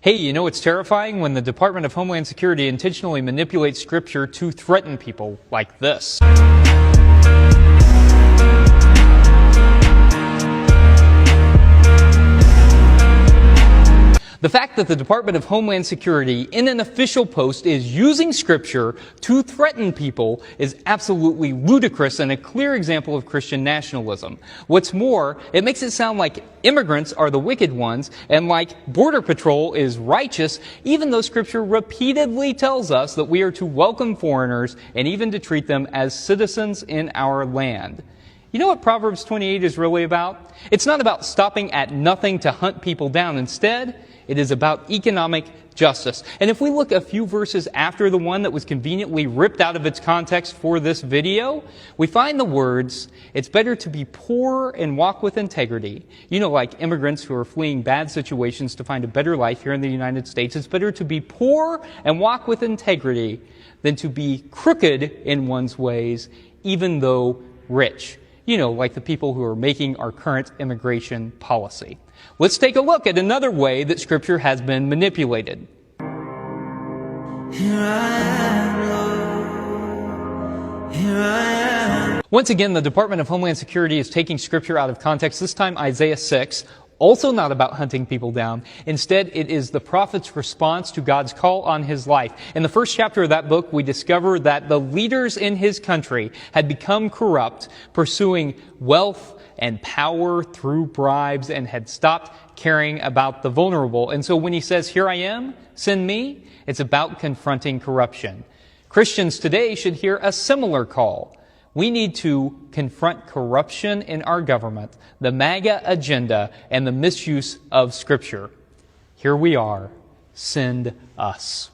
Hey, you know it's terrifying when the Department of Homeland Security intentionally manipulates Scripture to threaten people like this. The fact that the Department of Homeland Security, in an official post, is using Scripture to threaten people is absolutely ludicrous and a clear example of Christian nationalism. What's more, it makes it sound like immigrants are the wicked ones and like Border Patrol is righteous, even though Scripture repeatedly tells us that we are to welcome foreigners and even to treat them as citizens in our land. You know what Proverbs 28 is really about? It's not about stopping at nothing to hunt people down. Instead, it is about economic justice. And if we look a few verses after the one that was conveniently ripped out of its context for this video, we find the words, "It's better to be poor and walk with integrity." You know, like immigrants who are fleeing bad situations to find a better life here in the United States. It's better to be poor and walk with integrity than to be crooked in one's ways, even though rich. You know, like the people who are making our current immigration policy. Let's take a look at another way that Scripture has been manipulated. Here I am, Lord. Here I am. Once again, the Department of Homeland Security is taking Scripture out of context, this time Isaiah 6. Also not about hunting people down. Instead, it is the prophet's response to God's call on his life. In the first chapter of that book, we discover that the leaders in his country had become corrupt, pursuing wealth and power through bribes, and had stopped caring about the vulnerable. And so when he says, "Here I am, send me," it's about confronting corruption. Christians today should hear a similar call. We need to confront corruption in our government, the Maga agenda, and the misuse of Scripture. Here we are. Send us.